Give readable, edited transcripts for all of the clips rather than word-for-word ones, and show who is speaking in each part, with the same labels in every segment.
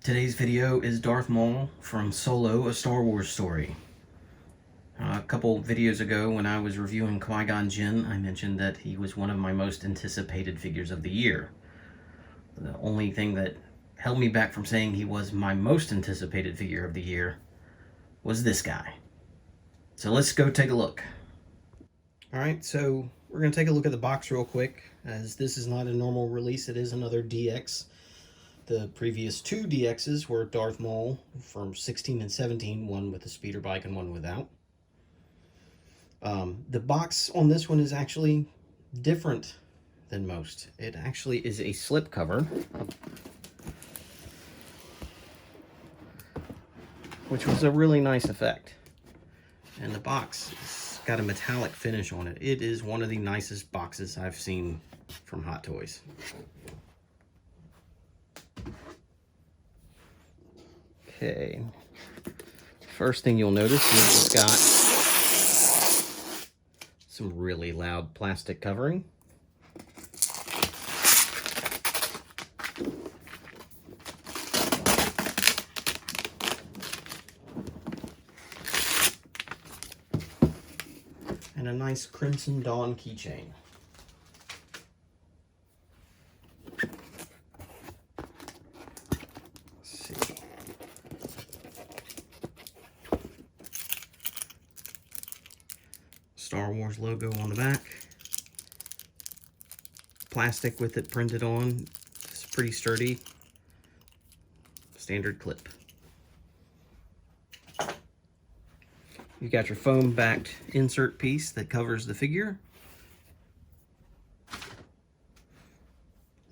Speaker 1: Today's video is Darth Maul from Solo, a Star Wars story. A couple videos ago when I was reviewing Qui-Gon Jinn, I mentioned that he was one of my most anticipated figures of the year. The only thing that held me back from saying he was my most anticipated figure of the year was this guy. So let's go take a look. Alright, so we're going to take a look at the box real quick, as this is not a normal release, it is another DX. The previous two DXs were Darth Maul from 16 and 17, one with a speeder bike and one without. The box on this one is actually different than most. It actually is a slip cover, which was a really nice effect. And the box has got a metallic finish on it. It is one of the nicest boxes I've seen from Hot Toys. Okay, first thing you'll notice is it's got some really loud plastic covering. And a nice Crimson Dawn keychain. Star Wars logo on the back. Plastic with it printed on. It's pretty sturdy. Standard clip. You've got your foam backed insert piece that covers the figure.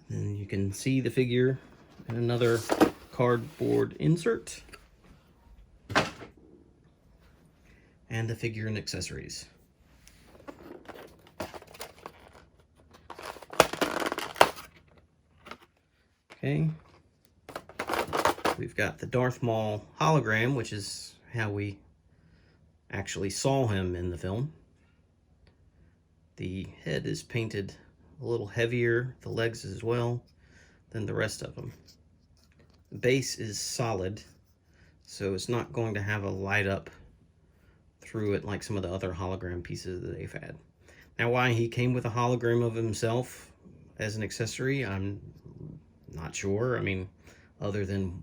Speaker 1: Then you can see the figure in another cardboard insert. And the figure and accessories. Okay, we've got the Darth Maul hologram, which is how we actually saw him in the film. The head is painted a little heavier, the legs as well, than the rest of them. The base is solid, so it's not going to have a light up through it like some of the other hologram pieces that they've had. Now, why he came with a hologram of himself as an accessory, I'm not sure. I mean, other than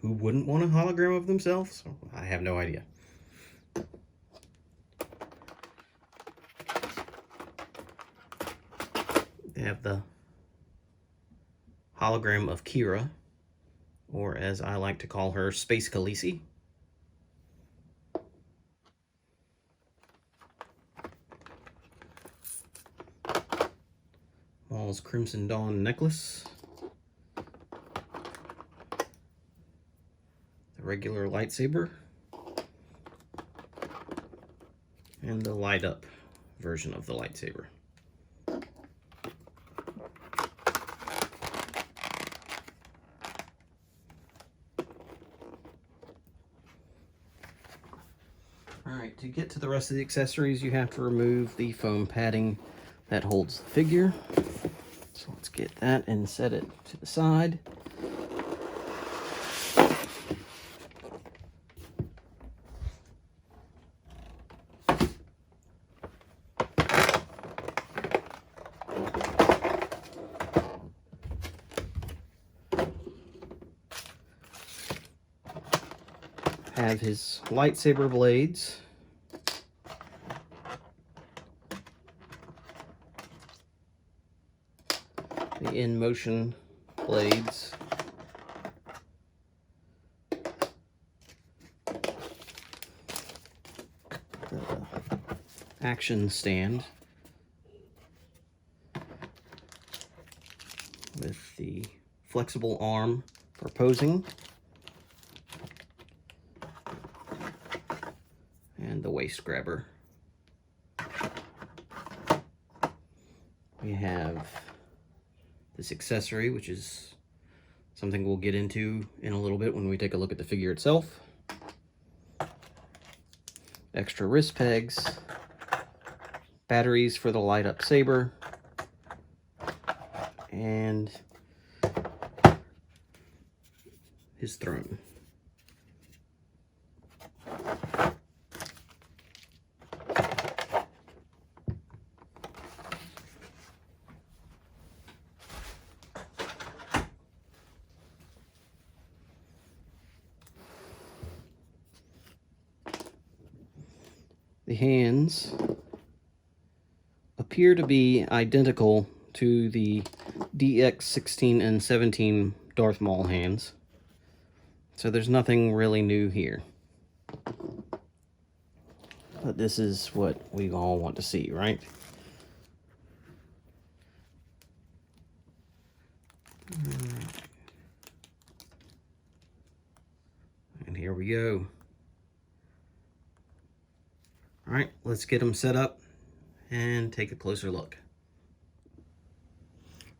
Speaker 1: who wouldn't want a hologram of themselves? So I have no idea. They have the hologram of Kira, or as I like to call her, Space Khaleesi. Maul's Crimson Dawn necklace. Regular lightsaber, and the light up version of the lightsaber. Alright, to get to the rest of the accessories, you have to remove the foam padding that holds the figure. So let's get that and set it to the side. Have his lightsaber blades. The in-motion blades. The action stand. With the flexible arm for posing. And the waist grabber. We have this accessory, which is something we'll get into in a little bit when we take a look at the figure itself. Extra wrist pegs, batteries for the light up saber, and his throne. The hands appear to be identical to the DX16 and 17 Darth Maul hands. So there's nothing really new here. But this is what we all want to see, right? And here we go. All right, let's get them set up and take a closer look.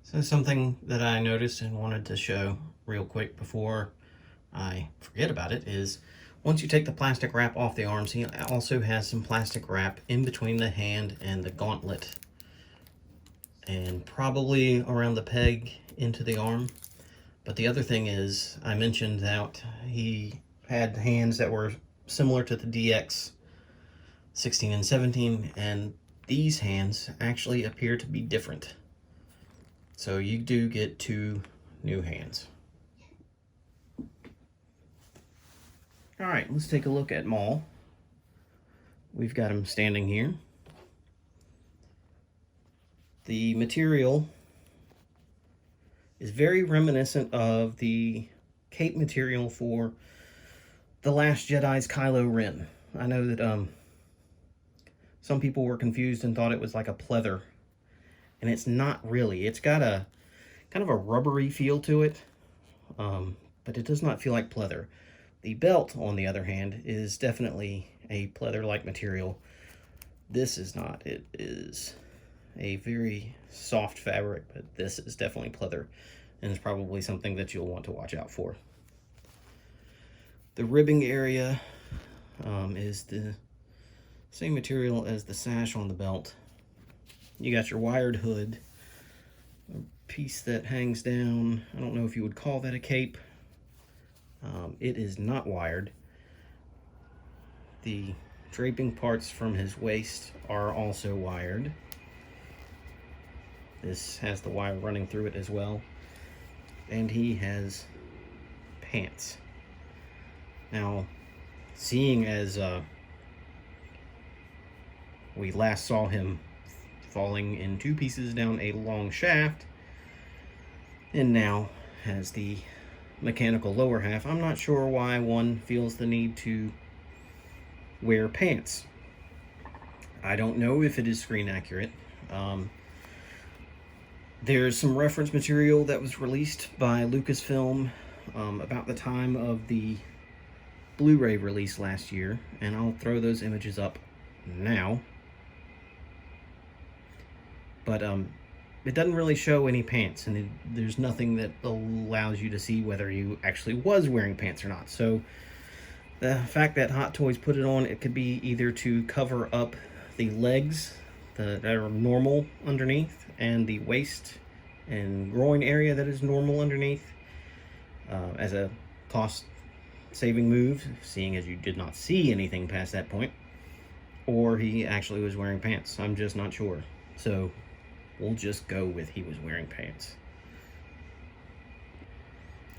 Speaker 1: So something that I noticed and wanted to show real quick before I forget about it is once you take the plastic wrap off the arms, he also has some plastic wrap in between the hand and the gauntlet and probably around the peg into the arm. But the other thing is, I mentioned that he had hands that were similar to the DX16 and 17, and these hands actually appear to be different. So you do get 2 new hands. All right, let's take a look at Maul. We've got him standing here. The material is very reminiscent of the cape material for The Last Jedi's Kylo Ren. I know that some people were confused and thought it was like a pleather, and it's not really. It's got a kind of a rubbery feel to it, but it does not feel like pleather. The belt, on the other hand, is definitely a pleather-like material. This is not. It is a very soft fabric, but this is definitely pleather, and it's probably something that you'll want to watch out for. The ribbing area is the same material as the sash on the belt. You got your wired hood, a piece that hangs down. I don't know if you would call that a cape. It is not wired. The draping parts from his waist are also wired. This has the wire running through it as well. And he has pants. Now, seeing as we last saw him falling in 2 pieces down a long shaft, and now has the mechanical lower half, I'm not sure why one feels the need to wear pants. I don't know if it is screen accurate. There's some reference material that was released by Lucasfilm about the time of the Blu-ray release last year, and I'll throw those images up now. But it doesn't really show any pants, and there's nothing that allows you to see whether you actually was wearing pants or not. So the fact that Hot Toys put it on, it could be either to cover up the legs that are normal underneath, and the waist and groin area that is normal underneath, as a cost-saving move, seeing as you did not see anything past that point, or he actually was wearing pants. I'm just not sure. So we'll just go with he was wearing pants.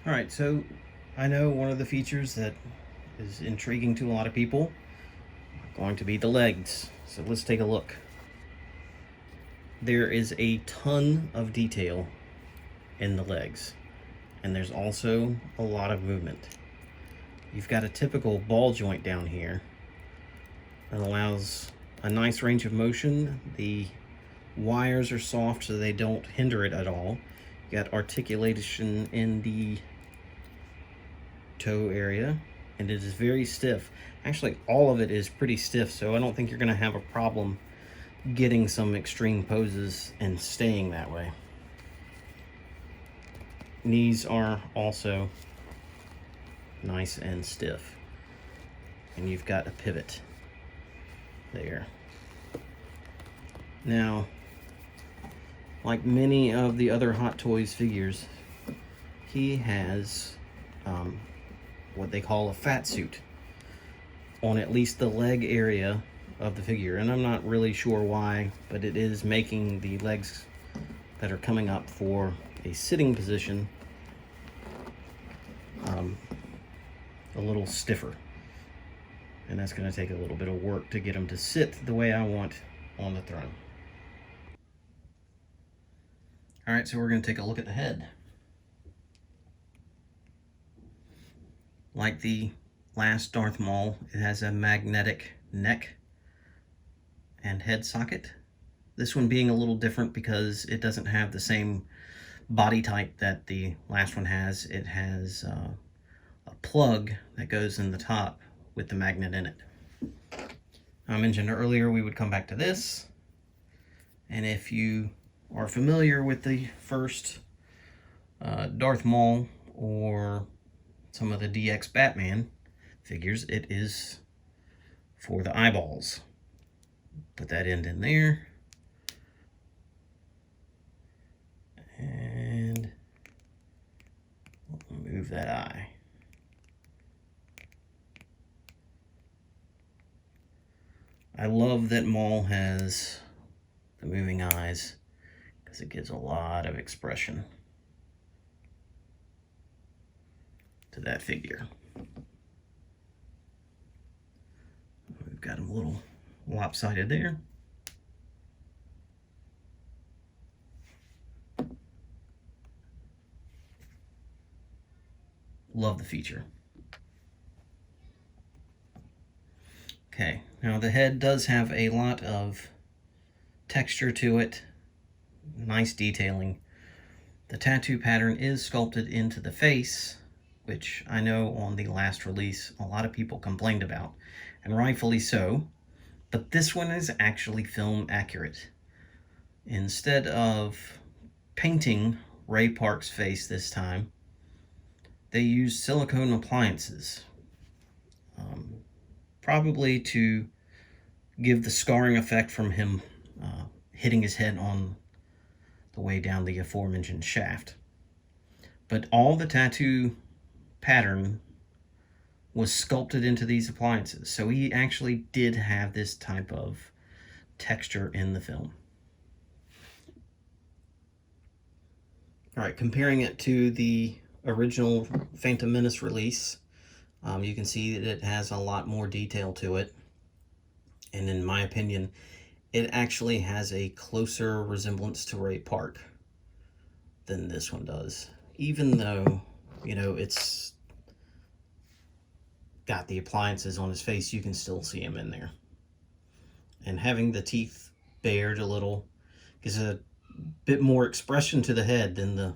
Speaker 1: All right, so I know one of the features that is intriguing to a lot of people are going to be the legs. So let's take a look. There is a ton of detail in the legs, and there's also a lot of movement. You've got a typical ball joint down here that allows a nice range of motion. The wires are soft so they don't hinder it at all. You got articulation in the toe area, and it is very stiff. Actually, all of it is pretty stiff, so I don't think you're going to have a problem getting some extreme poses and staying that way. Knees are also nice and stiff, and you've got a pivot there. Now, like many of the other Hot Toys figures, he has what they call a fat suit on at least the leg area of the figure. And I'm not really sure why, but it is making the legs that are coming up for a sitting position a little stiffer. And that's going to take a little bit of work to get them to sit the way I want on the throne. Alright, so we're going to take a look at the head. Like the last Darth Maul, it has a magnetic neck and head socket. This one being a little different because it doesn't have the same body type that the last one has. It has a plug that goes in the top with the magnet in it. I mentioned earlier we would come back to this, and if you are familiar with the first Darth Maul or some of the DX Batman figures, it is for the eyeballs. Put that end in there, and move that eye. I love that Maul has the moving eyes because it gives a lot of expression to that figure. We've got him a little lopsided there. Love the feature. Okay, now the head does have a lot of texture to it, nice detailing. The tattoo pattern is sculpted into the face, which I know on the last release a lot of people complained about, and rightfully so, but this one is actually film accurate. Instead of painting Ray Park's face this time, they used silicone appliances, probably to give the scarring effect from him hitting his head on the way down the aforementioned shaft. But all the tattoo pattern was sculpted into these appliances, so he actually did have this type of texture in the film. Alright, comparing it to the original Phantom Menace release, you can see that it has a lot more detail to it, and in my opinion it actually has a closer resemblance to Ray Park than this one does, even though, you know, it's got the appliances on his face. You can still see him in there, and having the teeth bared a little gives a bit more expression to the head than the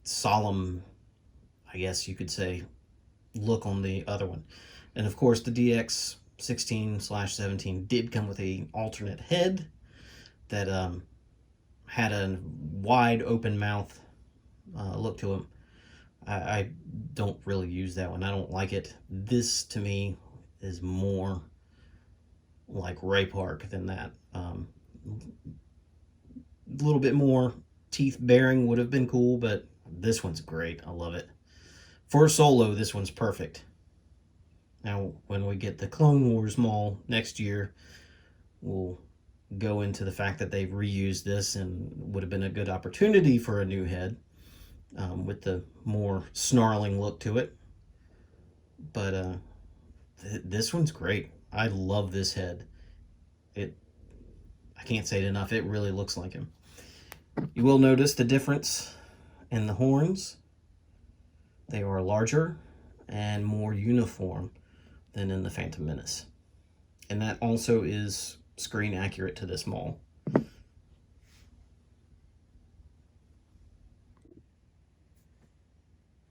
Speaker 1: solemn, I guess you could say, look on the other one. And of course the DX16/17 did come with a alternate head that had a wide open mouth look to him. I don't really use that one. I don't like it. This to me is more like Ray Park than that. A little bit more teeth baring would have been cool, but this one's great. I love it. For Solo, this one's perfect. Now, when we get the Clone Wars Maul next year, we'll go into the fact that they've reused this and would have been a good opportunity for a new head with the more snarling look to it. But this one's great. I love this head. I can't say it enough. It really looks like him. You will notice the difference in the horns. They are larger and more uniform than in the Phantom Menace. And that also is screen accurate to this Maul.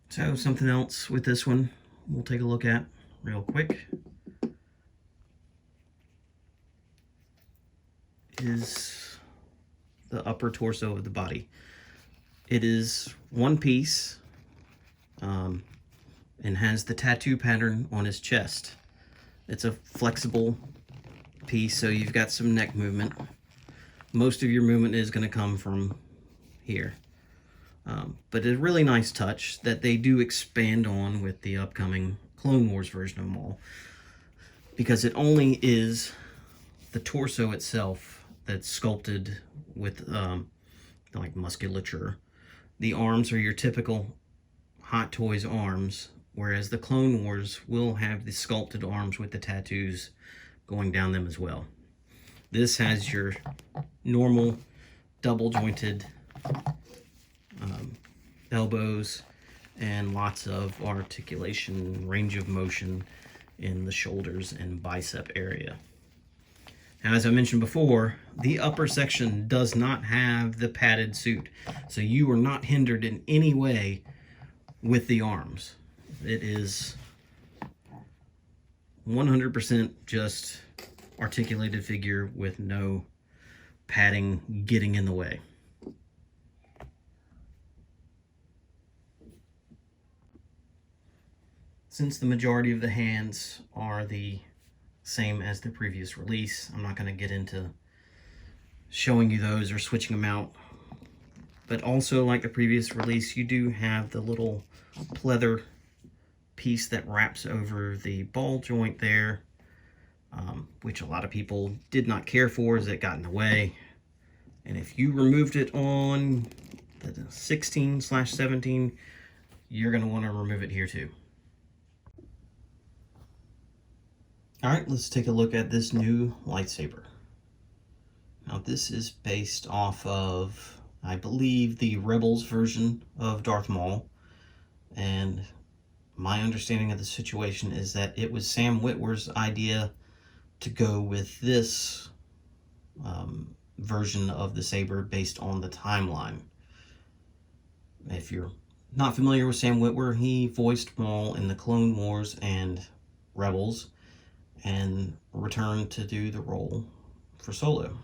Speaker 1: So something else with this one we'll take a look at real quick is the upper torso of the body. It is one piece and has the tattoo pattern on his chest. It's a flexible piece, so you've got some neck movement. Most of your movement is going to come from here. But a really nice touch that they do expand on with the upcoming Clone Wars version of Maul, because it only is the torso itself that's sculpted with like musculature. The arms are your typical Hot Toys arms, whereas the Clone Wars will have the sculpted arms with the tattoos going down them as well. This has your normal double jointed elbows and lots of articulation, range of motion in the shoulders and bicep area. Now, as I mentioned before, the upper section does not have the padded suit, so you are not hindered in any way with the arms. It is 100% just articulated figure with no padding getting in the way. Since the majority of the hands are the same as the previous release, I'm not going to get into showing you those or switching them out. But also, like the previous release, you do have the little pleather piece that wraps over the ball joint there, which a lot of people did not care for as it got in the way. And if you removed it on the 16/17, you're going to want to remove it here too. Alright, let's take a look at this new lightsaber. Now, this is based off of, I believe, the Rebels version of Darth Maul. And my understanding of the situation is that it was Sam Witwer's idea to go with this version of the saber based on the timeline. If you're not familiar with Sam Witwer, he voiced Maul in the Clone Wars and Rebels, and returned to do the role for Solo.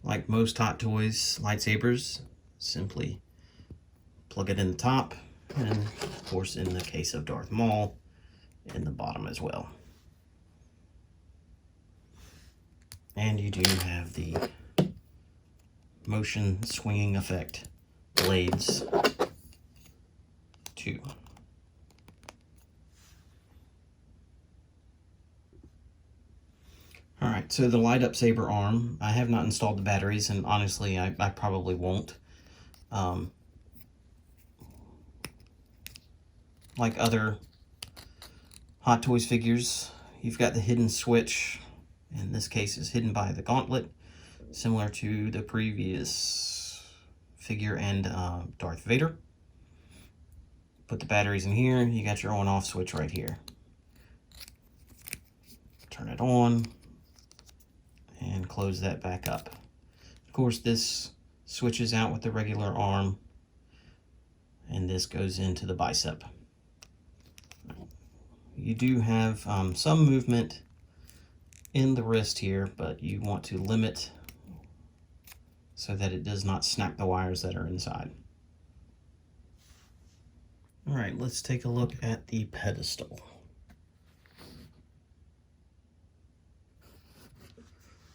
Speaker 1: Like most Hot Toys lightsabers, simply plug it in the top, and of course in the case of Darth Maul, in the bottom as well. And you do have the motion swinging effect blades too. Alright, so the Up Saber Arm, I have not installed the batteries, and honestly, I probably won't. Like other Hot Toys figures, you've got the hidden switch. In this case, is hidden by the gauntlet, similar to the previous figure and Darth Vader. Put the batteries in here, you got your on-off switch right here. Turn it on, and close that back up. Of course, this switches out with the regular arm, and this goes into the bicep. You do have some movement in the wrist here, but you want to limit so that it does not snap the wires that are inside. All right, let's take a look at the pedestal.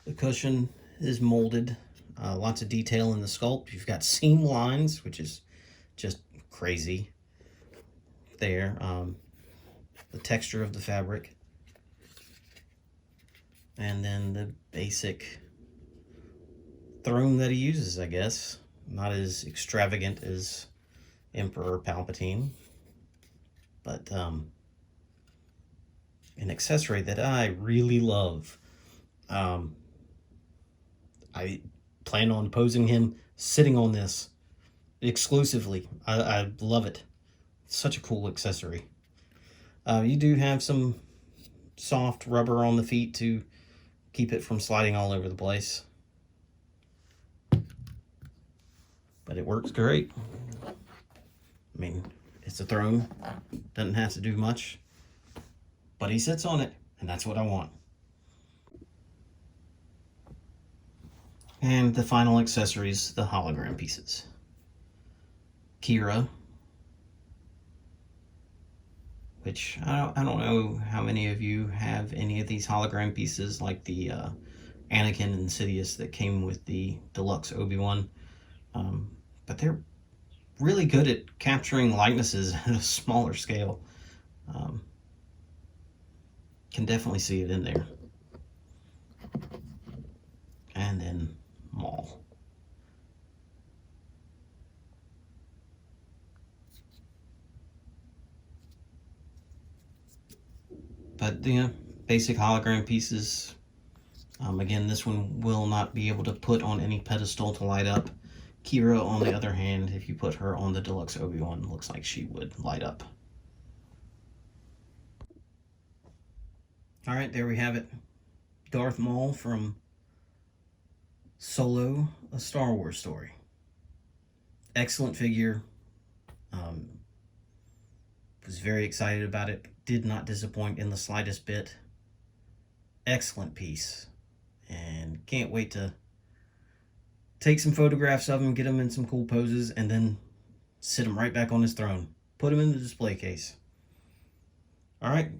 Speaker 1: The cushion is molded, lots of detail in the sculpt. You've got seam lines, which is just crazy there. The texture of the fabric. And then the basic throne that he uses, I guess. Not as extravagant as Emperor Palpatine, but an accessory that I really love. I plan on posing him sitting on this exclusively. I love it. It's such a cool accessory. You do have some soft rubber on the feet to keep it from sliding all over the place. But it works great. I mean, it's a throne. Doesn't have to do much. But he sits on it, and that's what I want. And the final accessories, the hologram pieces. Kira, which I don't know how many of you have any of these hologram pieces, like the Anakin and Sidious that came with the deluxe Obi-Wan. but they're really good at capturing likenesses at a smaller scale. Can definitely see it in there. And then Maul. But the basic hologram pieces. Again, this one will not be able to put on any pedestal to light up. Kira, on the other hand, if you put her on the deluxe Obi-Wan, looks like she would light up. Alright, there we have it. Darth Maul from Solo, A Star Wars Story. Excellent figure. Was very excited about it. Did not disappoint in the slightest bit. Excellent piece. And can't wait to take some photographs of him, get him in some cool poses, and then sit him right back on his throne. Put him in the display case. Alright.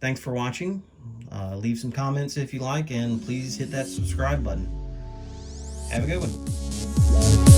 Speaker 1: Thanks for watching. Leave some comments if you like, and please hit that subscribe button. Have a good one.